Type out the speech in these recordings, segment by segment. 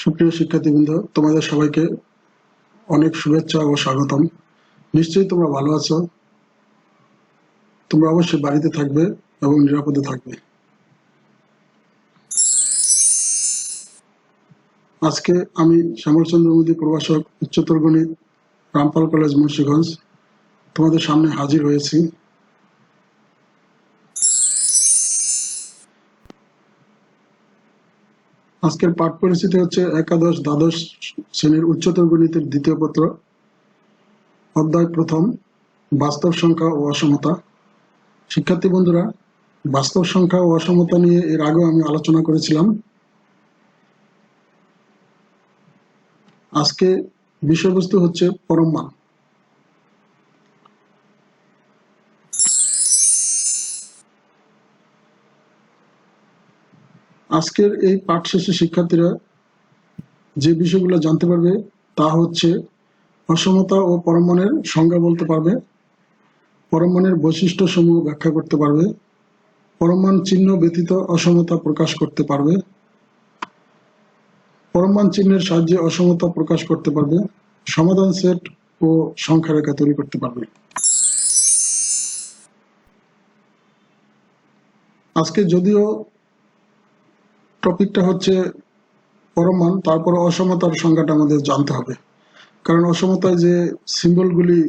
সুপ্রিয় শিক্ষার্থীবৃন্দ, তোমাদের সবাইকে অনেক শুভেচ্ছা ও স্বাগতম। নিশ্চয়ই তোমরা ভালো আছো। তোমরা অবশ্যই বাড়িতে থাকবে এবং নিরাপদে থাকবে। আজকে আমি শ্যামল চন্দ্র মোদী প্রভাষক উচ্চতর গণিত, রামপাল কলেজ, মুন্সিগঞ্জ তোমাদের সামনে হাজির হয়েছি। আজকের পাঠ পরিচিতি হচ্ছে একাদশ দ্বাদশ শ্রেণীর উচ্চতর গণিতের দ্বিতীয় পত্র, অধ্যায় প্রথম, বাস্তব সংখ্যা ও অসমতা। শিক্ষার্থী বন্ধুরা, বাস্তব সংখ্যা ও অসমতা নিয়ে এর আগেও আমি আলোচনা করেছিলাম। আজকে বিষয়বস্তু হচ্ছে পরম মান। আজকের এই পাঠ শেষে শিক্ষার্থীরা যে বিষয়গুলো জানতে পারবে তা হচ্ছে অসমতা ও পরম মানের সংজ্ঞা বলতে পারবে, পরম মানের বৈশিষ্ট্য সমূহ ব্যাখ্যা করতে পারবে, পরম মান চিহ্ন ব্যতীত অসমতা প্রকাশ করতে পারবে, পরম মান চিহ্নের সাহায্যে অসমতা প্রকাশ করতে পারবে, সমাধান সেট ও সংখ্যা রেখা তৈরি করতে পারবে। আজকে যদিও টপিকটা হচ্ছে পরম মান, তারপর অসমতার সংজ্ঞাটা আমাদের জানতে হবে, কারণ অসমতায় যে সিম্বলগুলি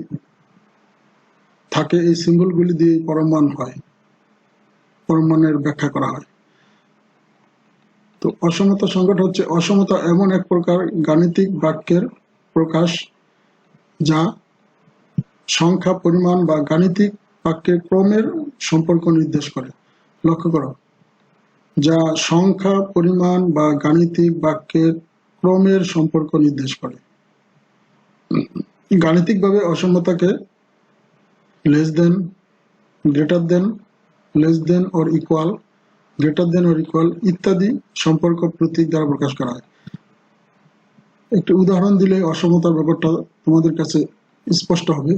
থাকে এই সিম্বলগুলি দিয়ে পরম মান হয়, পরম মানের ব্যাখ্যা করা হয়। তো অসমতা সংজ্ঞাটা হচ্ছে, অসমতা এমন এক প্রকার গাণিতিক বাক্যের প্রকাশ যা সংখ্যা, পরিমাণ বা গাণিতিক বাক্যের ক্রমের সম্পর্ক নির্দেশ করে। লক্ষ্য করো, যা সংখ্যা, পরিমাণ বা গাণিতিক বাক্যের ক্রমের সম্পর্ক নির্দেশ করে। গাণিতিকভাবে অসমতাকে less than, greater than, less than or equal, greater than or equal ইত্যাদি সম্পর্ক প্রতীক দ্বারা প্রকাশ করা হয়। একটি উদাহরণ দিলে অসমতার ব্যাপারটা তোমাদের কাছে স্পষ্ট হবে।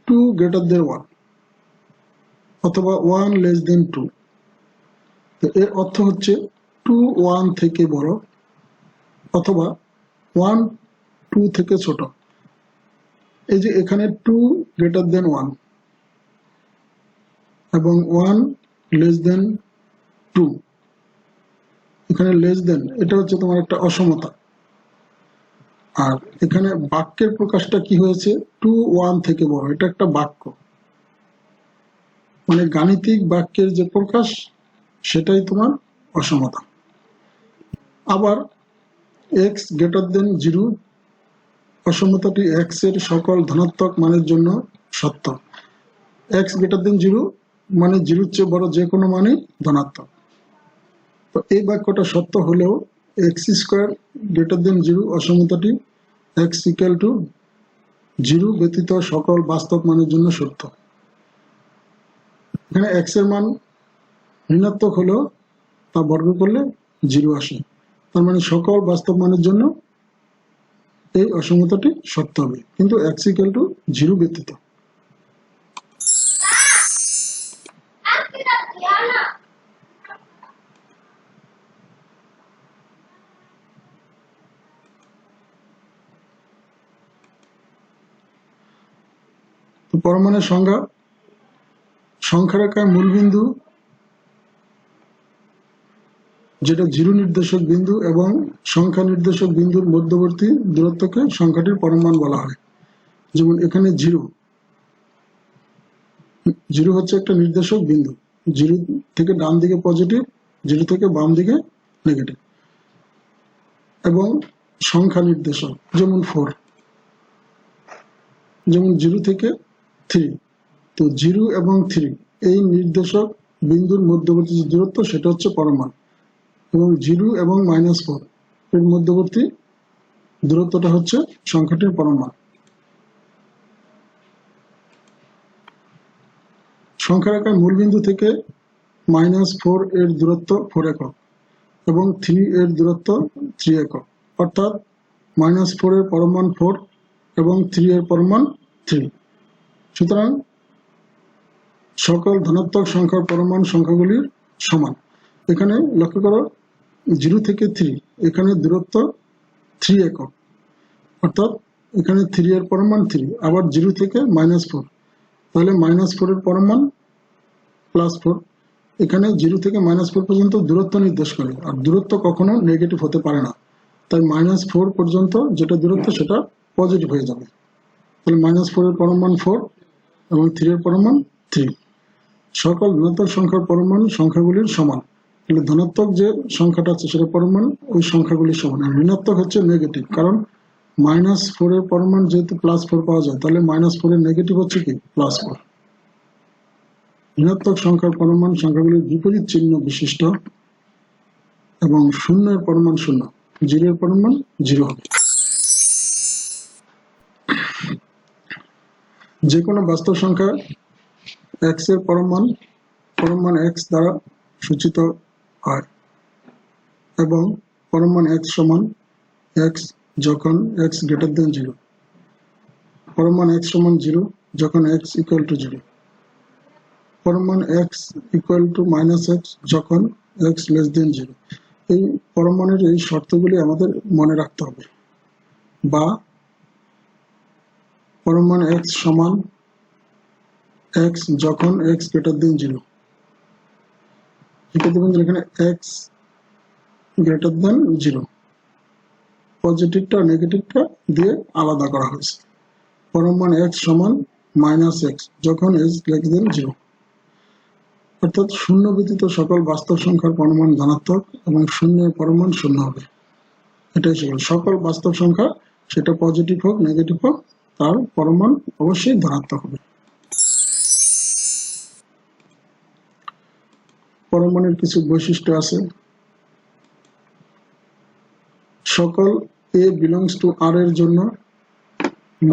2 গ্রেটার দেন 1 অথবা 1 লেস দেন 2। তো এর অর্থ হচ্ছে 2 1 থেকে বড় অথবা 1 2 থেকে ছোট। এই যে এখানে 2 গ্রেটার দেন 1 এবং 1 লেস দেন 2, এখানে লেস দেন, এটা হচ্ছে তোমার একটা অসমতা। আর এখানে বাক্যের প্রকাশটা কি হয়েছে, 2 1 থেকে বড়, এটা একটা বাক্য, মানে গাণিতিক বাক্যের যে প্রকাশ সেটাই তোমার অসমতা। আবার x গ্রেটার দেন 0, অসমতাটি x এর সকল ধনাত্মক মানের জন্য সত্য। x গ্রেটার দেন 0 মানে 0-র চেয়ে বড় যে কোনো মানই ধনাত্মক। তো এই বাক্যটা সত্য হলেও x square greater then 0 অসমতাটি x equal to 0 ব্যতীত সকল বাস্তব মানের জন্য সত্য। এখানে x এর মান ঋণাত্মক হলেও তা বর্গ করলে 0 আসে, তার মানে সকল বাস্তব মানের জন্য এই অসমতাটি সত্য হবে, কিন্তু x ইকুয়াল টু 0 ব্যতীত। পরম মানের সংজ্ঞা: সংখ্যা রেখায় মূলবিন্দু যেটা 0 নির্দেশক বিন্দু এবং সংখ্যা নির্দেশক বিন্দুর মধ্যবর্তী দূরত্বকে সংখ্যাটির পরম মান বলা হয়। যেমন এখানে 0 হচ্ছে একটা নির্দেশক বিন্দু, 0 থেকে ডান দিকে পজিটিভ, 0 থেকে বাম দিকে নেগেটিভ। এবং সংখ্যা নির্দেশক যেমন 4, যেমন 0 থেকে 3। তো 0 এবং 3 এই নির্দেশক বিন্দুর মধ্যবর্তী যে দূরত্ব সেটা হচ্ছে পরম মান, এবং 0 এবং -4 এর মধ্যবর্তী দূরত্বটা হচ্ছে সংখ্যাটির পরম মান। সংখ্যা রেখার মূলবিন্দু থেকে -4 এর দূরত্ব 4 একক এবং 3 এর দূরত্ব 3 একক, অর্থাৎ -4 এর পরম মান 4 এবং 3 এর পরম মান 3। সুতরাং সকল ধনাত্মক সংখ্যার পরম মান সংখ্যাগুলির সমান। এখানে লক্ষ্য করো, 0 থেকে 3 এখানে দূরত্ব 3 একক, অর্থাৎ এখানে 3 এর পরমান 3, আবার 0 থেকে -4, তাহলে -4 এর পরমান +4। এখানে 0 থেকে -4 পর্যন্ত দূরত্ব নির্দেশ করে, আর দূরত্ব কখনো নেগেটিভ হতে পারে না, তাই -4 পর্যন্ত যেটা দূরত্ব সেটা পজিটিভ হয়ে যাবে। তাহলে -4 এর পরমান 4 এবং 3 এর পরমান 3। সকল ধনাত্মক সংখ্যার পরমান সংখ্যাগুলির সমান। তাহলে ধনাত্মক যে সংখ্যাটা আছে সেটা পরমান ওই সংখ্যাগুলির সমান, আর ঋণাত্মক হচ্ছে নেগেটিভ, কারণ -4 এর পরমান যেহেতু +4 পাওয়া যায়, তাহলে -4 এর নেগেটিভ হচ্ছে কি +4। ঋণাত্মক সংখ্যার পরমান সংখ্যাগুলির বিপরীত চিহ্ন বিশিষ্ট এবং 0 এর পরমান 0, 0 এর পরমান 0 হবে। যে কোনো বাস্তব সংখ্যা x এর পরমান x দ্বারা সূচিত হয় এবং পরমান x সমান x যখন x গ্রেটার দেন 0, পরমান x সমান 0 যখন x equal to 0, পরমান x equal to -x যখন x লেস দেন 0। এই পরমাণুর এই শর্তগুলি আমাদের মনে রাখতে হবে। বা পরমান x সমান x যখন x গ্রেটার দেন 0, এখানে x গ্রেটার দেন 0 পজিটিভটা নেগেটিভটা দিয়ে আলাদা করা হয়েছে। পরমান x সমান -x যখন x লেস দেন 0, অর্থাৎ 0 ব্যতীত সকল বাস্তব সংখ্যার পরমান ধনাত্মক এবং 0 এর পরমান 0 হবে। এটাই সকল বাস্তব সংখ্যা, সেটা পজিটিভ হোক নেগেটিভ হোক, তার পরমান অবশ্যই ধনাত্মক হবে। পরমাণুর কিছু বৈশিষ্ট্য আছে। সকল a belongs to r এর জন্য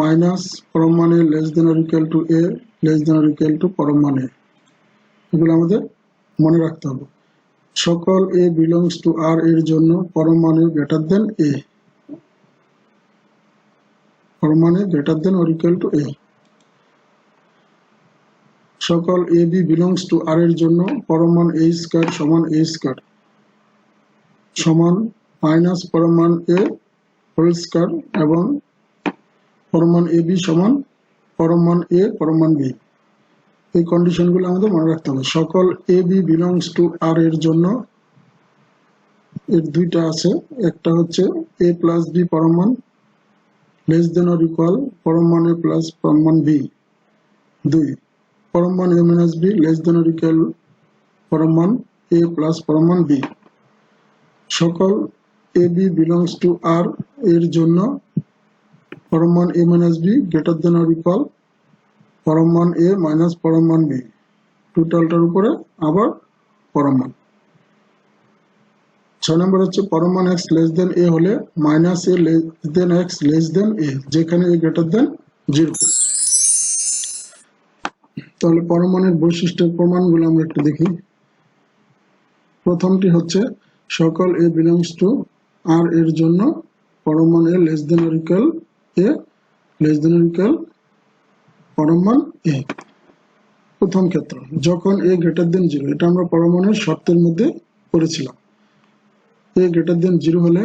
মাইনাস পরমান a less than or equal to a less than or equal to পরমান a, এগুলো আমাদের মনে রাখতে হবে। সকল a belongs to r এর জন্য পরমাণু গ্রেটার দেন a, পরমাণু greater than or equal to a। সকল ab belongs to r এর জন্য পরমাণু a স্কয়ার সমান a স্কয়ার সমান মাইনাস পরমাণু a হোল স্কয়ার এবং পরমাণু ab সমান পরমাণু a পরমাণু b। এই কন্ডিশনগুলো আমাদের মনে রাখতে হবে। সকল ab belongs to r এর জন্য এর দুইটা আছে, একটা হচ্ছে a প্লাস b পরমাণ লেস দেন অর ইকুয়াল পরমাণ a প্লাস পরমাণ b, 2 পরমাণ a minus b less than or equal পরমাণ a প্লাস পরমাণ b। সকল ab belongs to r এর জন্য পরমাণ a minus b greater than or equal পরমাণ a মাইনাস পরমাণ b, টোটালটার উপরে আবার পরমাণ। 6 নম্বর হচ্ছে পরমাণ x লেস দেন a হলে minus a less than x less than a, যেখানে a গ্রেটার দেন 0। তাহলে পরমাণুর বৈশিষ্ট্যের প্রমাণগুলো আমরা একটু দেখি। প্রথমটি হচ্ছে সকল a belongs to r এর জন্য পরমাণু a less than or equal a less than or equal পরমাণ a। প্রথম ক্ষেত্র যখন a গ্রেটার দেন 0, এটা আমরা পরমাণুর শর্তের মধ্যে করেছিলাম। a গ্রেটার দেন 0 হলে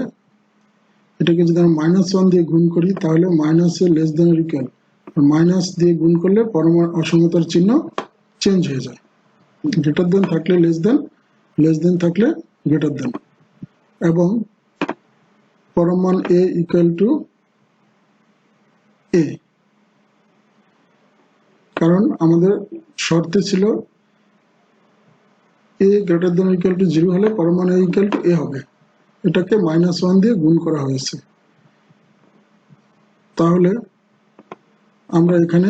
এটাকে যদি আমরা -1 দিয়ে গুণ করি তাহলে minus a less than or equal, minus দিয়ে গুণ করলে পরমাণু অসমতার চিহ্ন চেঞ্জ হয়ে যায়। গ্রেটার দেন থাকলে লেস দেন থাকলে গ্রেটার দেন, এবং পরমাণ a ইকুয়াল টু a, কারণ আমাদের শর্তে ছিল a greater than equal two 0 হলে পরমাণু a ইকুয়াল টু a হবে, এটাকে -1 দিয়ে গুণ করা হয়েছে। তাহলে আমরা এখানে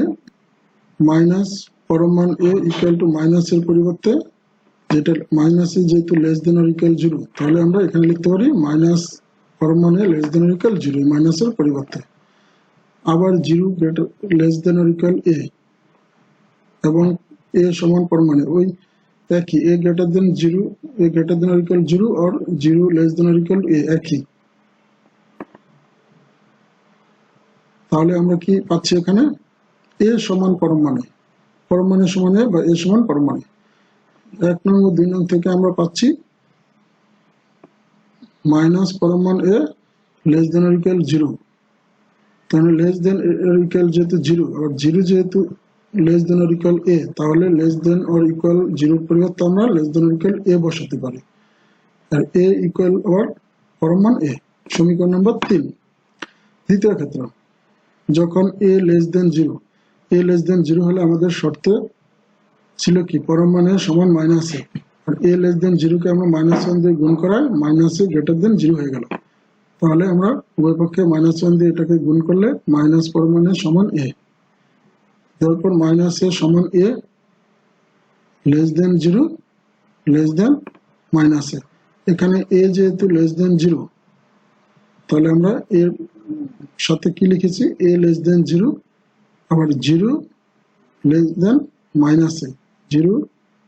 মাইনাস পরমাণু a ইকুয়াল টু মাইনাসের পরিবর্তে, যেটা মাইনাসে যেহেতু লেস দেন অর ইকুয়াল 0, তাহলে আমরা এখানে লিখতে পারি মাইনাস পরমাণু লেস দেন অর ইকুয়াল 0 মাইনাসের পরিবর্তে। আবার 0 greater less than or equal a এবং a সমান পরমাণু ওই একই a greater than 0, a greater than or equal 0 और 0 less than or equal a একই। তাহলে আমরা কি পাচ্ছি এখানে a সমান পরমাণু সমান a বা a সমান পরমাণু। 1 নং ও 2 নং থেকে আমরা পাচ্ছি মাইনাস পরমাণু a less than or equal 0, তাহলে লেস দেন অর ইকুয়াল যেহেতু 0, আর 0 যেহেতু লেস দেন অর ইকুয়াল এ, তাহলে লেস দেন অর ইকুয়াল 0 পরিবর্তে আমরা লেস দেন অর ইকুয়াল এ বসাতে পারি, আর এ ইকুয়াল আবার পরমাণু এ। সমীকরণ নম্বর 3। দ্বিতীয় ক্ষেত্র, যখন এ লেস দেন 0, এ লেস দেন 0 হলে আমাদের শর্তে ছিল কি পরমাণু সমান মাইনাস এ, আর এ লেস দেন 0 কে আমরা -1 দিয়ে গুণ করায় মাইনাস এ গ্রেটার দেন 0 হয়ে গেল। তাহলে আমরা উভয় পক্ষে -1 দিয়ে এটাকে গুণ করলে মাইনাস পরমাণু সমান এ, তারপর মাইনাস এ সমান a less than 0 less than minus a. এখানে এ যেহেতু লেস দেন 0, তাহলে আমরা এর সাথে কি লিখেছি, এ লেস দেন 0 আবার 0 লেস দেন মাইনাস এ, 0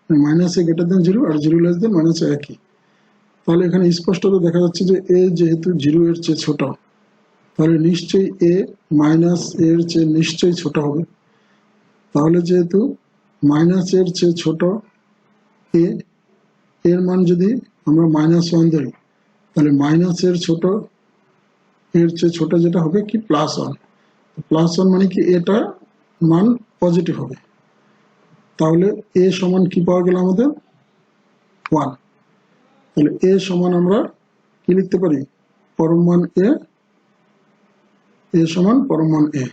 মাইনাস এ গ্রেটার দেন 0 আর 0 লেস দেন মাইনাস এ একই। তাহলে এখানে স্পষ্টত দেখা যাচ্ছে যে এ যেহেতু 0 এর চেয়ে ছোট, তাহলে নিশ্চয়ই এ মাইনাস এর চেয়ে নিশ্চয়ই ছোট হবে। তাহলে যেহেতু মাইনাস এর চেয়ে ছোট এ, এর মান যদি আমরা -1 ধরি, তাহলে মাইনাস এর ছোট এর চেয়ে ছোট যেটা হবে কি +1, +1 মানে কি এটা মান পজিটিভ হবে। তাহলে এ সমান কি পাওয়া গেল আমাদের 1। তাহলে এ সমান আমরা কি লিখতে পারি, পরমাণু এ সমান পরমাণু এ।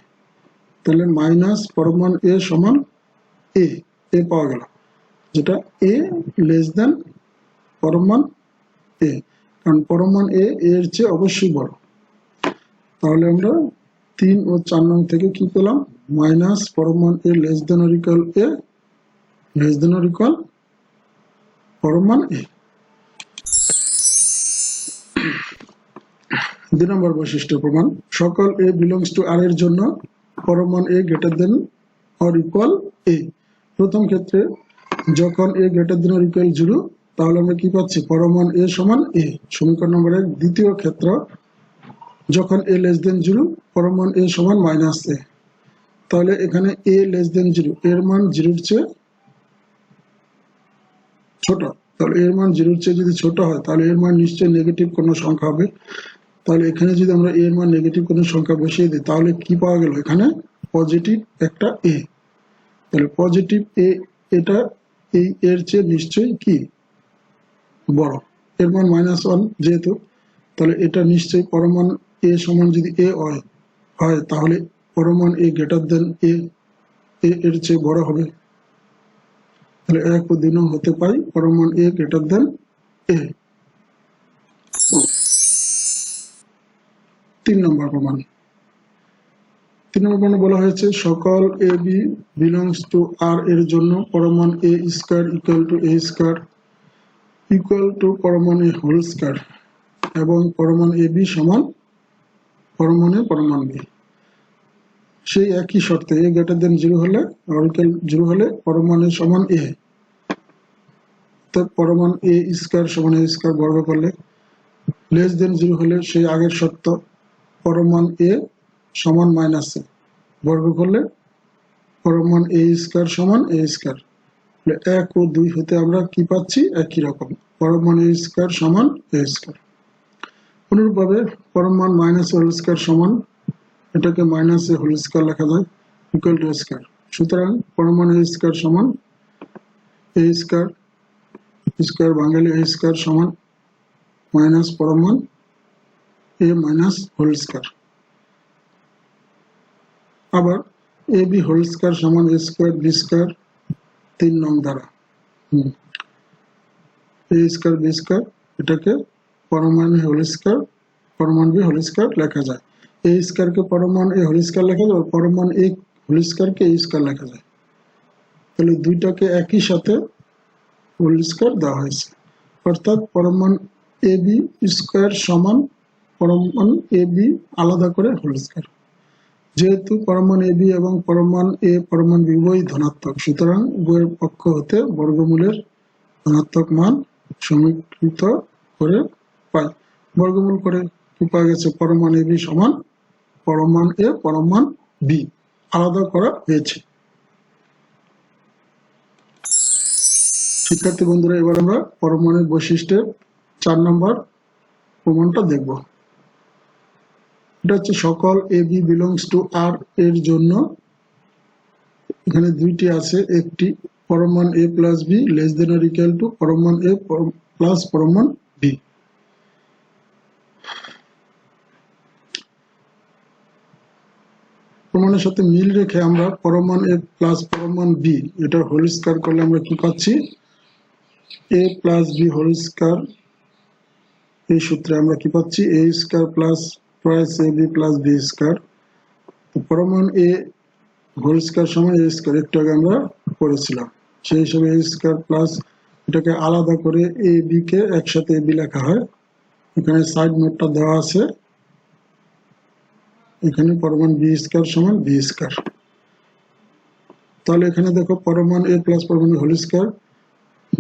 তাহলে মাইনাস পরমাণু এ সমান এ পাওয়া গেল, যেটা এ লেস দেন পরমাণু এ, কারণ পরমাণু এর চেয়ে অবশ্যই বড়। তাহলে আমরা 3 ও 4 নং থেকে কি পেলাম, মাইনাস পরমাণু a less than or equal a less than or equal পরমাণু এ। 2 নম্বর বৈশিষ্ট্য প্রমাণ, সকল এ বিলংস টু আর এর জন্য পরমাণু এ গ্রেটার দেন অর ইকুয়াল এ। প্রথম ক্ষেত্রে যখন এ গ্রেটার দেন অর ইকুয়াল 0, তাহলে আমরা কি পাচ্ছি, পরমাণু এ সমান এ। সমীকরণ নম্বর 1। দ্বিতীয় ক্ষেত্র, যখন এ লেস দেন 0, পরমাণু এ সমান মাইনাস এ। তাহলে এখানে এ লেস দেন 0, এর মান 0 এর চেয়ে ছোট, তাহলে এর মান 0 এর চেয়ে যদি ছোট হয়, তাহলে এর মান নিশ্চয়ই নেগেটিভ কোনো সংখ্যা হবে। তাহলে এখানে যদি আমরা এর মান নেগেটিভ কোনো সংখ্যা বসিয়ে দিই, তাহলে কি পাওয়া গেল, এখানে পজিটিভ একটা এ। তাহলে পজিটিভ এ, এটা এই এর চেয়ে নিশ্চয়ই কি বড়, এর মান -1 যেহেতু, তাহলে এটা নিশ্চয়ই পরমাণু এ সমান যদি এ হয়, তাহলে পরমাণু এ গ্রেটার দেন এ এর চেয়ে বড় হবে। তাহলে 1 ও 2 নং হতে পাই পরমাণু এ গ্রেটার দেন এ। 3 নম্বর প্রমাণ। 3 নম্বর প্রমাণে বলা হয়েছে সকল a b belongs to R এর জন্য পরমাণু a square equal to a square equal to পরমাণু এ হোল স্কয়ার, এবং পরমাণু এ বি সমান পরমাণু বি। সেই একই শর্তে এ গ্রেটার দেন 0 হলে অর ইকুয়াল 0 হলে পরমাণু সমান এ, তো পরমাণু এ স্কয়ার সমান এ স্কয়ার বর্গ করলে, লেস দেন 0 হলে সেই আগের শর্ত পরমাণু এ সমান মাইনাস এ বর্গ করলে পরমাণু এ স্কয়ার সমান এ স্কয়ার। 1 ও 2 হতে আমরা কি পাচ্ছি, একই রকম পরমাণু এ স্কয়ার সমান এ স্কয়ার। অনুরূপভাবে পরমাণু মাইনাস হোল স্কয়ার সমান, এটাকে মাইনাস এ হোল স্কয়ার লেখা যায় ইকুয়াল টু স্কয়ার। সুতরাং পরমাণু এ স্কয়ার সমান এ স্কয়ার, স্কয়ার বাঙালি এ স্কয়ার সমান মাইনাস পরমাণু এ মাইনাস হোল স্কয়ার। আবার এ বি হোল স্কয়ার সমান এ স্কয়ার বি স্কয়ার 3 নং দ্বারা এ স্কয়ার বি স্কয়ার, এটাকে পরমাণু হোল স্কয়ার পরমাণু বি হোল স্কয়ার লেখা যায়। এ স্কয়ারকে পরমাণু এ হোল স্কয়ার লেখা যায়, পরমাণু এ হোল স্কয়ারকে এ স্কয়ার লেখা যায়। তাহলে দুইটাকে একই সাথে হোল স্কয়ার দেওয়া হয়েছে, অর্থাৎ পরমাণু এ বি স্কয়ার সমান পরমাণু এ বি আলাদা করে হোল স্কয়ার। যেহেতু পরমাণু এ বি এবং পরমাণু বি উভয়ই ধনাত্মক, সুতরাং উভয়ের পক্ষ হতে বর্গমূলের ধনাত্মক মান সমীকৃত করে পাই। বর্গমূল করে কি পাওয়া গেছে, পরমাণু এ বি সমান পরমাণু এ পরমাণু বি আলাদা করা হয়েছে। শিক্ষার্থী বন্ধুরা, এবার আমরা পরমাণুর বৈশিষ্ট্যের 4 নম্বর প্রমাণটা দেখব। এটা হচ্ছে সকল a b belongs to R এর জন্য এখানে দুইটি আছে, একটি পরমাণ a plus b less than or equal to পরমাণ এ প্লাস পরমাণ বি। প্রমাণের সাথে মিল রেখে আমরা পরমাণ এ প্লাস পরমাণ বি এটা হোল স্কয়ার করলে আমরা কি পাচ্ছি, a plus b whole square. এই সূত্রে আমরা কি পাচ্ছি, a square plus twice a b plus b square. তো পরমাণ এ হোল স্কয়ার সমান এ স্কয়ার একটু আগে আমরা করেছিলাম, সেই হিসাবে এ স্কয়ার প্লাস এটাকে আলাদা করে এ বি কে একসাথে এ বি লেখা হয়। এখানে সাইড নোটটা দেওয়া আছে, এখানে পরমাণ বি স্কয়ার সমান বি স্কয়ার। তাহলে এখানে দেখো পরমাণ এ প্লাস পরমাণ whole square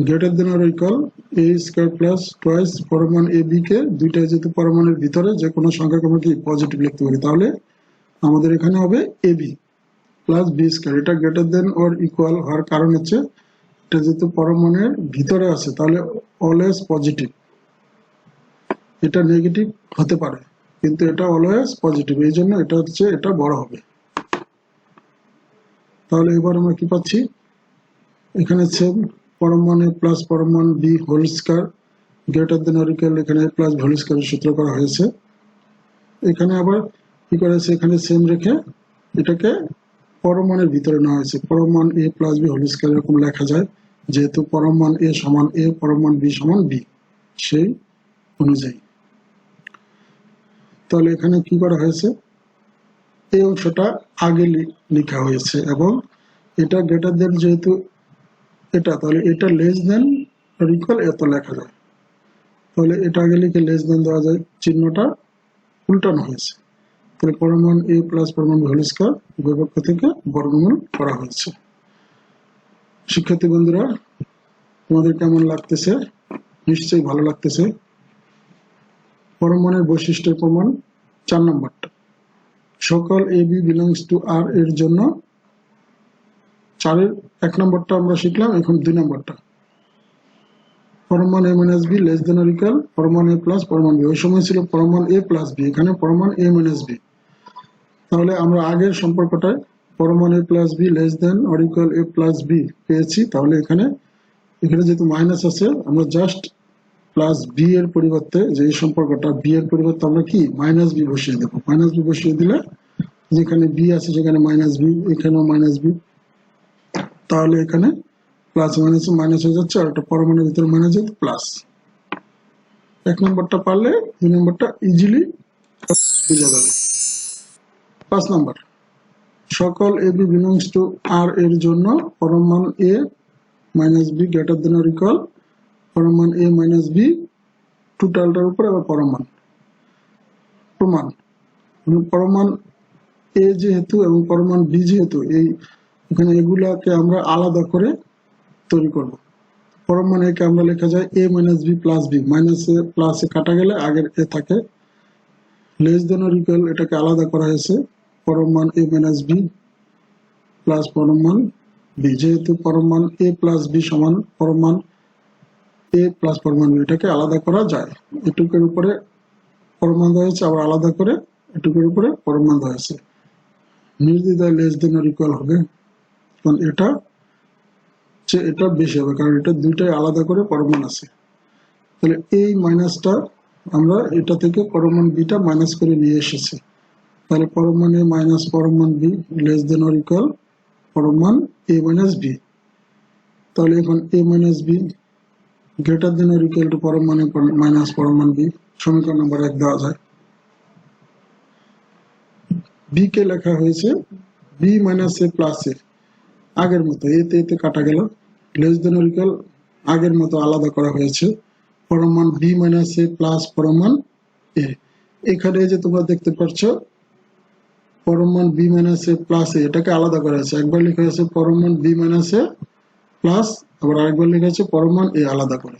greater than or equal a square plus twice পরমাণ এ বি কে দুইটা যেহেতু পরমাণুর ভিতরে যে কোনো সংখ্যাকে আমরা কি পজিটিভ লিখতে পারি, তাহলে আমাদের এখানে হবে এ বি প্লাস বি স্কয়ার। এটা গ্রেটার দেন অর ইকুয়াল হওয়ার কারণ হচ্ছে এটা যেহেতু পরমাণুর ভিতরে আছে তাহলে অলওয়েজ পজিটিভ, এটা নেগেটিভ হতে পারে কিন্তু এটা অলওয়েজ পজিটিভ, এই জন্য এটা হচ্ছে এটা বড় হবে। তাহলে এবার আমরা কি পাচ্ছি, এখানে সেম পরমাণ এ প্লাস পরমাণ b whole square greater than or equal এখানে প্লাস হোল স্কয়ারের সূত্র করা হয়েছে। এখানে আবার কি করেছে, এখানে সেম রেখে এটাকে পরমাণের ভিতরে নেওয়া হয়েছে, পরমাণ a plus b whole square এরকম লেখা যায় যেহেতু পরমাণ এ সমান এ পরমাণ বি সমান বি, সেই অনুযায়ী। তাহলে এখানে কি করা হয়েছে, এই অংশটা আগে লেখা হয়েছে এবং এটা গ্রেটার দেন যেহেতু এটা, তাহলে এটা লেস দেন অর ইকুয়াল এত লেখা যায়, তাহলে এটা আগে লিখে লেস দেন দেওয়া যায়, চিহ্নটা উল্টানো হয়েছে। তাহলে পরমাণ এ প্লাস পরমাণ হোল স্কয়ার উভয় পক্ষ থেকে বর্গমূল করা হয়েছে। শিক্ষার্থী বন্ধুরা, তোমাদের কেমন লাগতেছে? নিশ্চয়ই ভালো লাগতেছে। পরমাণুর বৈশিষ্ট্যের প্রমাণ 4 নম্বরটা, সকল a b belongs to R এর জন্য 4-এর 1 নম্বরটা আমরা শিখলাম, এখন 2 নম্বরটা পরমাণ a minus b less than or equal পরমাণ এ প্লাস পরমাণ বি। ওই সময় ছিল পরমাণ এ প্লাস বি, এখানে পরমাণ এ মাইনাস বি। তাহলে আমরা আগের সম্পর্কটায় পরমাণ a plus b less than or equal a plus b পেয়েছি, তাহলে এখানে যেহেতু মাইনাস আছে আমরা জাস্ট প্লাস বি এর পরিবর্তে যে সম্পর্কটা বি এর পরিবর্তে আমরা কি মাইনাস বি বসিয়ে দেবো। মাইনাস বি বসিয়ে দিলে যেখানে বি আছে সেখানে মাইনাস বি, এখানেও মাইনাস বি, তাহলে এখানে প্লাস মাইনাস মাইনাস হয়ে যাচ্ছে আর একটা পরমাণুর ভিতরে মাইনাস যেহেতু প্লাস। 1 নম্বরটা পারলে 2 নম্বরটা ইজিলি বোঝা যাবে। 5 নম্বর, সকল a b belongs to R এর জন্য পরমাণ a minus b greater than or equal পরমাণ এ মাইনাস বি টোটালটার উপরে আবার পরমাণ প্রমাণ। পরমাণ এ যেহেতু এবং পরমাণ বি যেহেতু এই এখানে এগুলাকে আমরা আলাদা করে তৈরি করব। পরমাণ এ কে আমরা লেখা যায় এ মাইনাস বি প্লাস বি, মাইনাসে প্লাসে কাটা গেলে আগের এ থাকে, লেস দেন অর ইকুয়াল এটাকে আলাদা করা হয়েছে পরমাণ এ মাইনাস বি প্লাস পরমাণ বি, যেহেতু পরমাণ এ প্লাস বি সমান পরমাণ এ প্লাস পরমাণ বি, এটাকে আলাদা করা যায়। এটুকের উপরে পরমাণ দেওয়া হয়েছে, আবার আলাদা করে এটুকের উপরে পরমাণ দেওয়া হয়েছে, নির্দ্বিধায় লেস দেন অর ইকুয়াল হবে, কারণ এটা বেশি হবে কারণ এটা দুইটাই আলাদা করে পরমাণ আছে। তাহলে এই মাইনাসটা আমরা এটা থেকে পরমাণ বিটা মাইনাস করে নিয়ে এসেছি, তাহলে পরমাণ এ মাইনাস পরমাণ b less than or equal পরমাণ এ মাইনাস বি। তাহলে এখন a minus b greater than or equal to পরমাণ এ মাইনাস পরমাণ বি, সমীকরণ নম্বর 1 দেওয়া যায়। বি কে লেখা হয়েছে b minus a plus a, আগের মতো এতে কাটা গেল, লেস দেন অর ইকুয়াল আগের মতো আলাদা করা হয়েছে পরমাণ বি মাইনাস এ প্লাস পরমাণ এ। এখানে যে তোমরা দেখতে পাচ্ছ পরমাণ বি মাইনাস এ প্লাস এ এটাকে আলাদা করা হয়েছে, একবার লেখা হয়েছে পরমাণ বি মাইনাস এ প্লাস, আবার আরেকবার লেখা হয়েছে পরমাণ এ আলাদা করে।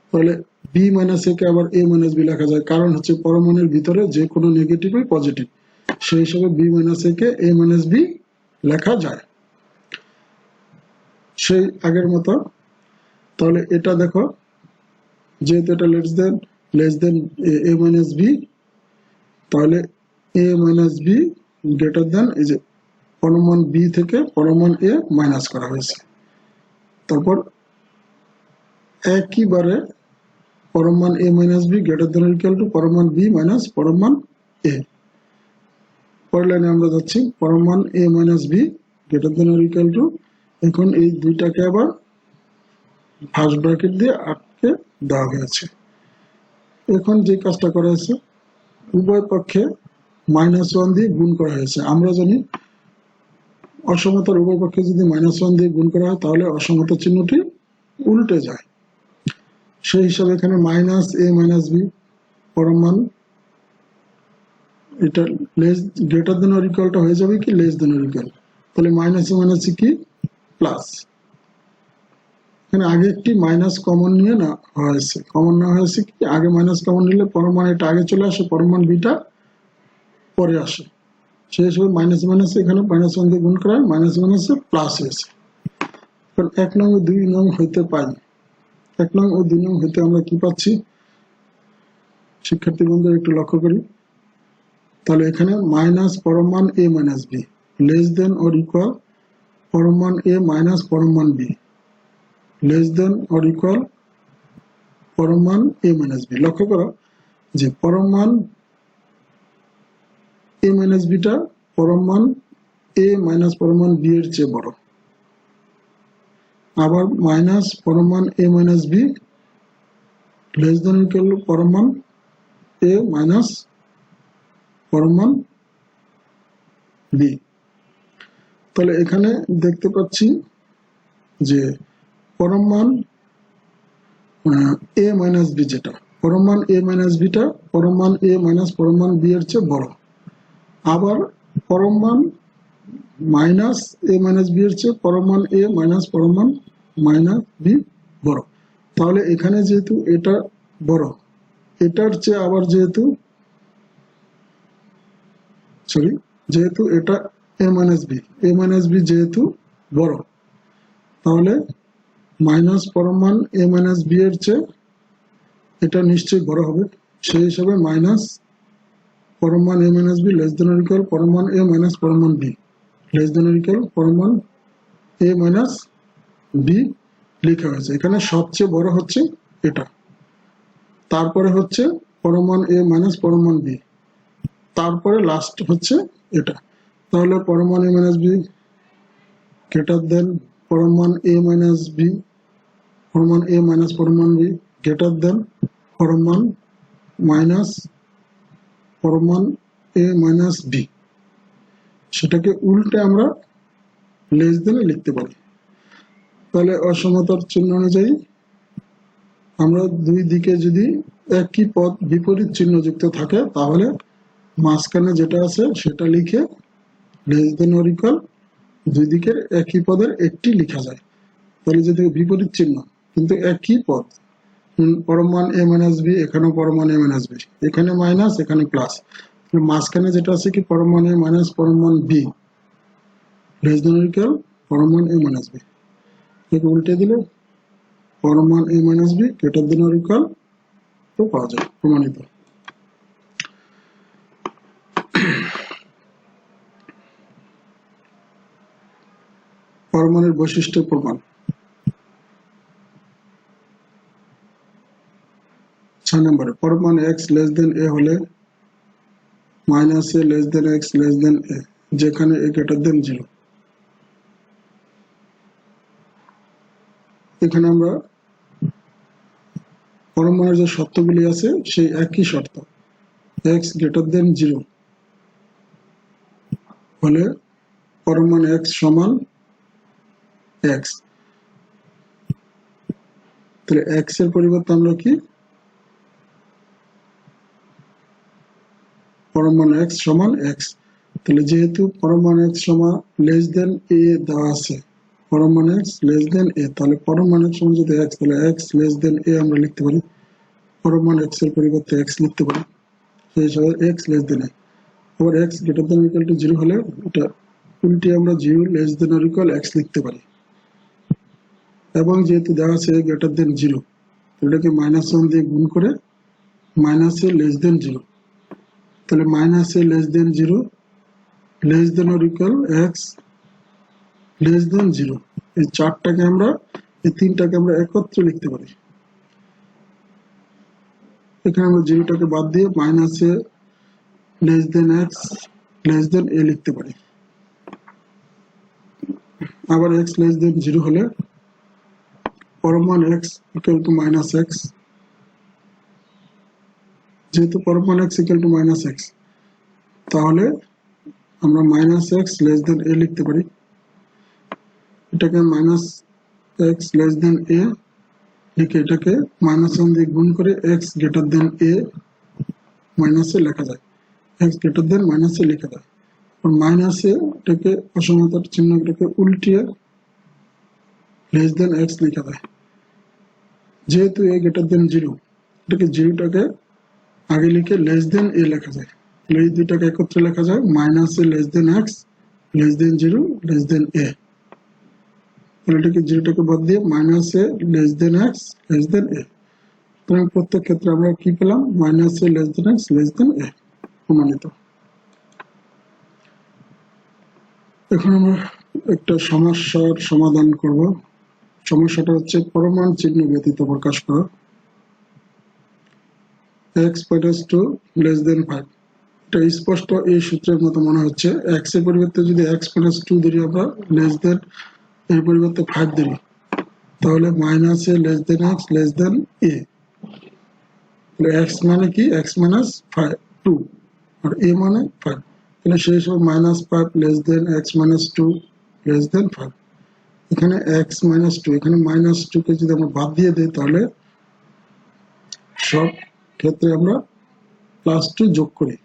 তাহলে বি মাইনাস এ কে আবার এ মাইনাস বি লেখা যায়, কারণ হচ্ছে পরমাণুর ভিতরে যে কোনো নেগেটিভই পজিটিভ, সেই হিসাবে বি মাইনাস এ কে এ মাইনাস বি লেখা যায় সেই আগের মতো। তাহলে এটা দেখো যেহেতু এটা লেস দেন এ মাইনাস বি, তাহলে এ মাইনাস বি গ্রেটার দেন এই যে পরমাণ বি থেকে পরমাণ এ মাইনাস করা হয়েছে। তারপর একইবারে পরমাণ a minus b greater than equal to পরমাণ বি মাইনাস পরমাণ এ। পরের লাইনে আমরা যাচ্ছি পরমাণ a minus b greater than equal to, এখন এই দুইটাকে আবার ফার্স্ট ব্র্যাকেট দিয়ে আটকে দেওয়া হয়েছে। এখন যে কাজটা করা হয়েছে উভয় পক্ষে -1 দিয়ে গুণ করা হয়েছে। আমরা জানি অসমতার উভয় পক্ষে যদি -1 দিয়ে গুণ করা হয় তাহলে অসমতা চিহ্নটি উল্টে যায়। সেই হিসাবে এখানে মাইনাস এ মাইনাস বি পরমাণ এটা লেস গ্রেটার দেন অর ইকুয়ালটা হয়ে যাবে কি লেস দেন অর ইকুয়াল, তাহলে মাইনাস এ মাইনাস কি প্লাস। এখানে আগে একটি মাইনাস কমন নিয়ে না হয়েছে, কমন নেওয়া হয়েছে কি আগে মাইনাস কমন নিলে পরমাণ এটা আগে চলে আসে, পরমাণ বিটা পরে আসে। সেই হিসেবে মাইনাস মাইনাস এখানে -1 দিয়ে গুণ করা হয়, মাইনাস মাইনাসে প্লাস হয়েছে। কারণ 1 নং ও 2 নং হইতে পাই, 1 নং ও 2 নং হইতে আমরা কি পাচ্ছি শিক্ষার্থী বন্ধুরা একটু লক্ষ্য করি। তাহলে এখানে মাইনাস পরমাণ a minus b less than or equal পরমাণ এ মাইনাস পরমাণ b less than or equal পরমাণ এ মাইনাস বি। লক্ষ্য করো যে পরমাণ এ মাইনাস বিটা পরমাণ এ মাইনাস পরমাণ বি এর চেয়ে বড়, আবার মাইনাস পরমাণ a minus b less than equal পরমাণ এ মাইনাস পরমাণ বি। তাহলে এখানে দেখতে পাচ্ছি যে পরমাণ এ মাইনাস বি যেটা পরমাণ এ মাইনাস বিটা পরমাণ এ মাইনাস পরমাণ বি এর চেয়ে বড়, আবার পরমাণ মাইনাস এ মাইনাস বি এর চেয়ে পরমাণ এ মাইনাস পরমাণ মাইনাস বি বড়। তাহলে এখানে যেহেতু এটা বড়, এটার চেয়ে আবার যেহেতু এটা এ মাইনাস বি যেহেতু বড়, তাহলে মাইনাস পরমাণ এ মাইনাস বি এর চেয়ে এটা নিশ্চয়ই বড় হবে। সেই হিসাবে মাইনাস পরমাণ a minus b less than or equal পরমাণ এ মাইনাস পরমাণ b less than or equal পরমাণ এ মাইনাস বি লেখা হয়েছে। এখানে সবচেয়ে বড় হচ্ছে এটা, তারপরে হচ্ছে পরমাণ এ মাইনাস পরমাণ বি, তারপরে লাস্ট হচ্ছে এটা। তাহলে পরমাণ a minus b greater than পরমাণ এ মাইনাস বি পরমাণ এ মাইনাস পরমাণ বি গ্রেটার দেন পরমাণ মাইনাস পরমাণ এ মাইনাস বি, সেটাকে উল্টে আমরা লেস দেন লিখতে পারি। তাহলে অসমতার চিহ্ন অনুযায়ী আমরা দুই দিকে যদি একই পদ বিপরীত চিহ্ন যুক্ত থাকে তাহলে মাঝখানে যেটা আছে সেটা লিখে লেস দেন অর ইকুয়াল দুই দিকের একই পদের একটি লেখা যায়। তাহলে যদি বিপরীত চিহ্ন কিন্তু একই পদ, পরমাণ এ মাইনাস বি এখানেও পরমাণ এ মাইনাস বি, এখানে মাইনাস এখানে প্লাস, মাঝখানে যেটা আছে কি পরমাণ এ মাইনাস পরমাণ b less than or equal পরমাণ এ মাইনাস বি, একে উল্টে দিলে পরমাণ a minus b greater than or equal তো পাওয়া যায় প্রমাণিত। পরমাণুর বৈশিষ্ট্য প্রমাণ 6 নম্বরে পরমাণু x লেস দেন a হলে minus a less than x less than a যেখানে a গ্রেটার দেন 0। এখানে আমরা পরমাণুর যে শর্তগুলি আছে সেই একই শর্ত, x গ্রেটার দেন 0 হলে পরমাণু x সমান x, তাহলে x এর পরিবর্তে আমরা কি পরমাণু x সমান x, তাহলে যেহেতু পরমাণু x সমান লেস দেন a দেওয়া আছে পরমাণু x লেস দেন a, তাহলে পরমাণু x সমান যদি x তাহলে x লেস দেন a আমরা লিখতে পারি, পরমাণু x এর পরিবর্তে x লিখতে পারি, সেই হিসাবে x লেস দেন a। আবার x greater than equal two 0 হলে এটা উল্টে আমরা 0 less than or equal x লিখতে পারি, এবং যেহেতু দেওয়া আছে a গ্রেটার দেন 0, তো এটাকে -1 দিয়ে গুণ করে -a less than 0, তাহলে -a less than 0 less than or equal x less than 0, এই চারটাকে আমরা এই তিনটাকে আমরা একত্রে লিখতে পারি। এখানে আমরা 0টাকে বাদ দিয়ে -a less than x less than a লিখতে পারি। আবার x less than 0 হলে পরম মান x equal to -x, যেহেতু পরম মান x equal to -x, তাহলে আমরা -x less than a লিখতে পারি। এটাকে -x less than a লিখে এটাকে -1 দিয়ে গুণ করে x greater than a minus a লেখা যায়, x greater than minus a লেখা যায়। और माइनस ए এটাকে অসমতার চিহ্নটাকে উল্টিয়ে লেস দেন x লেখা যায়। যেহেতু a গ্রেটার দেন 0, এটাকে 0টাকে আগে লিখে লেস দেন a লেখা যায়, এই দুইটাকে একত্রে লেখা যায় -a less than x less than 0 less than a। তাহলে এটাকে 0টাকে বাদ দিয়ে -a less than x less than a, তাহলে প্রত্যেক ক্ষেত্রে আমরা কি পেলাম -a less than x less than a প্রমাণিত। এখন আমরা একটা সমস্যার সমাধান করব। সমস্যাটা হচ্ছে পরমাণু চিহ্ন ব্যতীত প্রকাশ করা। x - 2 less than 5, এটা স্পষ্ট এই সূত্রের মতো মনে হচ্ছে। x এর পরিবর্তে যদি x - 2 ধরি আমরা, লেস দেন এর পরিবর্তে 5 ধরি, তাহলে -a less than x less than a, তাহলে x মানে কি x - 5 2 আর a মানে 5, তাহলে সেই সব -5 less than x - 2 less than 5। এখানে x - 2, এখানে -2 কে যদি আমরা বাদ দিয়ে দিই তাহলে সব ক্ষেত্রে আমরা +2 যোগ করি,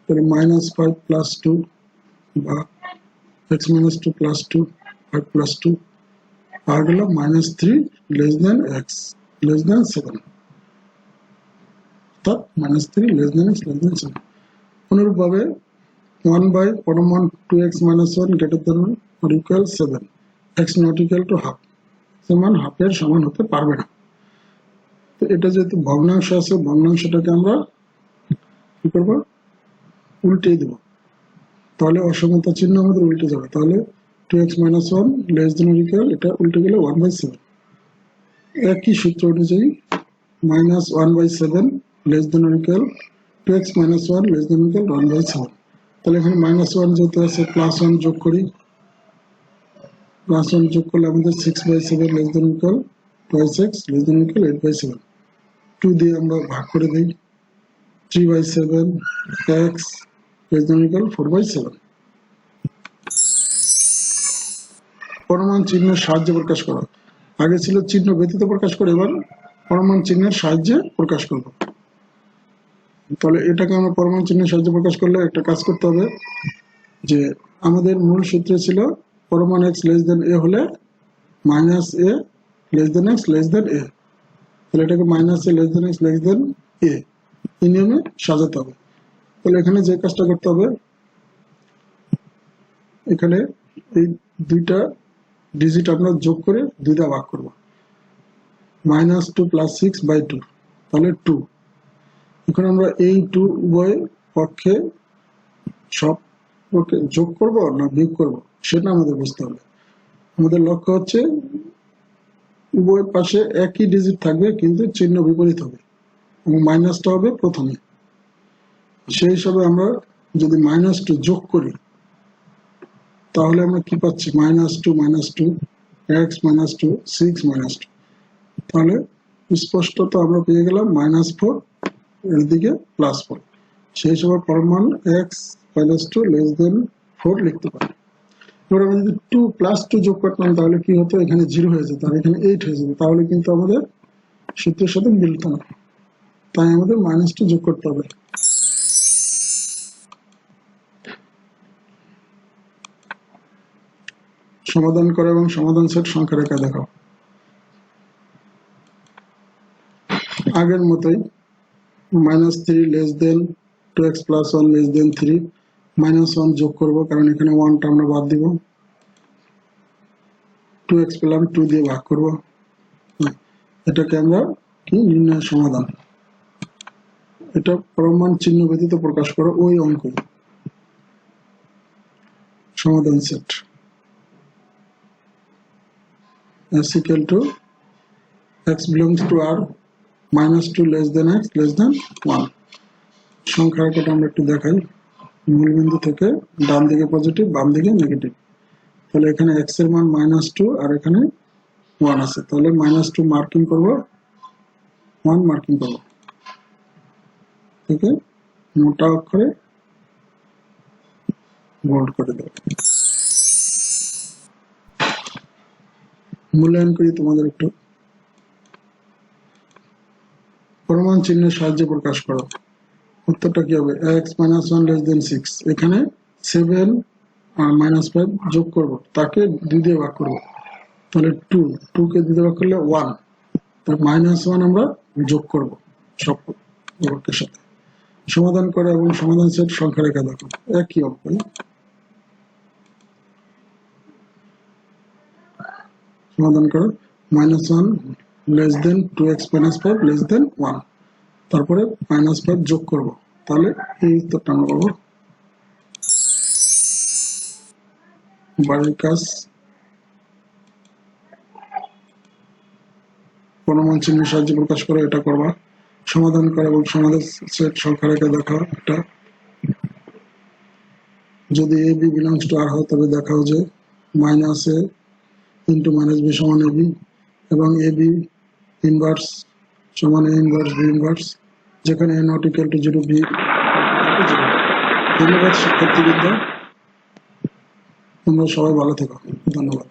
তাহলে -5 + 2 বা x - 2 + 2 5 + 2 আর গেল -3 less than x less than 7, অর্থাৎ -3 less than x less than 7। অনুরূপভাবে 1/পরম মান 2x - 1 greater than or equal 7, x not equal to half, সমান হাফের সমান হতে পারবে না। তো এটা যেহেতু ভগ্নাংশ আছে, ভগ্নাংশটাকে আমরা কি করব উল্টে দেব, তাহলে অসমতা চিহ্ন আমাদের উল্টে যাবে, তাহলে 2x - 1 less than or equal, এটা উল্টে গেলে 1/7। একই সূত্র অনুযায়ী -1/7 less than or equal 2x - 1 less than or equal 1/7, তাহলে এখানে -1 যেহেতু আছে +1 যোগ করি, +1 যোগ করলে আমাদের 6/7 less than or equal 2x less than or equal 8/7, 2 দিয়ে আমরা ভাগ করে দিই, 3/7 x less than or equal 4/7। পরমাণু চিহ্নের সাহায্যে প্রকাশ করা। আগে ছিল চিহ্ন ব্যতীত প্রকাশ করে, এবার পরমাণু চিহ্নের সাহায্যে প্রকাশ করব। তাহলে এটাকে আমরা পরমাণু চিহ্নের সাহায্যে প্রকাশ করলে একটা কাজ করতে হবে, যে আমাদের মূল সূত্র ছিল পরমাণু x less than a হলে -a less than x less than a, তাহলে এটাকে -a less than x less than a এই নিয়মে সাজাতে হবে। তাহলে এখানে যে কাজটা করতে হবে, এখানে এই দুইটা ডিজিট আমরা যোগ করে 2 দ্বারা ভাগ করব, -2 + 6/2, তাহলে 2। এখন আমরা এই 2 উভয় পক্ষে সব যোগ করব না বিয়োগ করব সেটা আমাদের বুঝতে হবে। আমাদের লক্ষ্য হচ্ছে উভয় পাশে একই ডিজিট থাকবে কিন্তু চিহ্ন বিপরীত হবে এবং মাইনাসটা হবে প্রথমে। সেই হিসাবে আমরা যদি -2 যোগ করি তাহলে আমরা কি পাচ্ছি -2 x - 2 6 - 2, তাহলে স্পষ্টত আমরা পেয়ে গেলাম -4 এর দিকে +4। সেই হিসাবে পরমাণু x - 2 less than 4 লিখতে পারি। এবার আমরা যদি 2 + 2 যোগ করতাম তাহলে কি হতো, এখানে 0 হয়ে যেত আর এখানে 8 হয়ে যেত, তাহলে কিন্তু আমাদের সূত্রের সাথে মিলত না, তাই আমাদের -2 যোগ করতে হবে। সমাধান করা এবং সমাধান সেট সংখ্যা রেখা দেখাও। আগের মতোই -3 less than 2x + 1 less than 3, -1 যোগ করব কারণ এখানে 1টা আমরা বাদ দিব, 2x পেলাম 2 দিয়ে ভাগ করব, এটাকে আমরা কি নির্ণয় সমাধান, এটা পরমাণু চিহ্ন ব্যতীত প্রকাশ করো ওই অঙ্ক সমাধান set s equal to x belongs to r -2 less than x less than 1 সংখ্যা রেখাটা আমরা একটু দেখাই মূলবিন্দু থেকে ডান দিকে পজিটিভ বাম দিকে নেগেটিভ তাহলে এখানে x এর মান -2 আর এখানে 1 আছে তাহলে -2 মার্কিং করব 1 মার্কিং করব ঠিক আছে মোটা অক্ষরে বোল্ড করে দেব মূল্যায়ন করি তোমাদের একটু পরমাণু চিহ্নের সাহায্যে প্রকাশ করো উত্তরটা কি হবে x - 1 less than 6 এখানে 7 আর -5 যোগ করব তাকে 2 দিয়ে ভাগ করব তাহলে 2 কে 2 দিয়ে ভাগ করলে 1 তার -1 আমরা যোগ করব সব অঙ্কের সাথে সমাধান করো এবং সমাধান সেট সংখ্যা রেখা দেখো একই অঙ্ক সমাধান করো -1 less than 2x - 5 less than 1 তারপরে -5 যোগ করব তাহলে এই উত্তরটা আমরা পাবো বাড়ির কাজ পরমাণু চিহ্নের সাহায্যে প্রকাশ করে এটা করবা সমাধান করা এবং সমাধান সেট সংখ্যা রেখা দেখাও এটা যদি a b belongs to r হয় তবে দেখাও যে minus a into minus b সমান ab এবং ab ইনভার্স সমান a ইনভার্স b ইনভার্স যেখানে a not equal to 0 b ধন্যবাদ শিক্ষার্থীবৃন্দ তোমরা সবাই ভালো থেকো ধন্যবাদ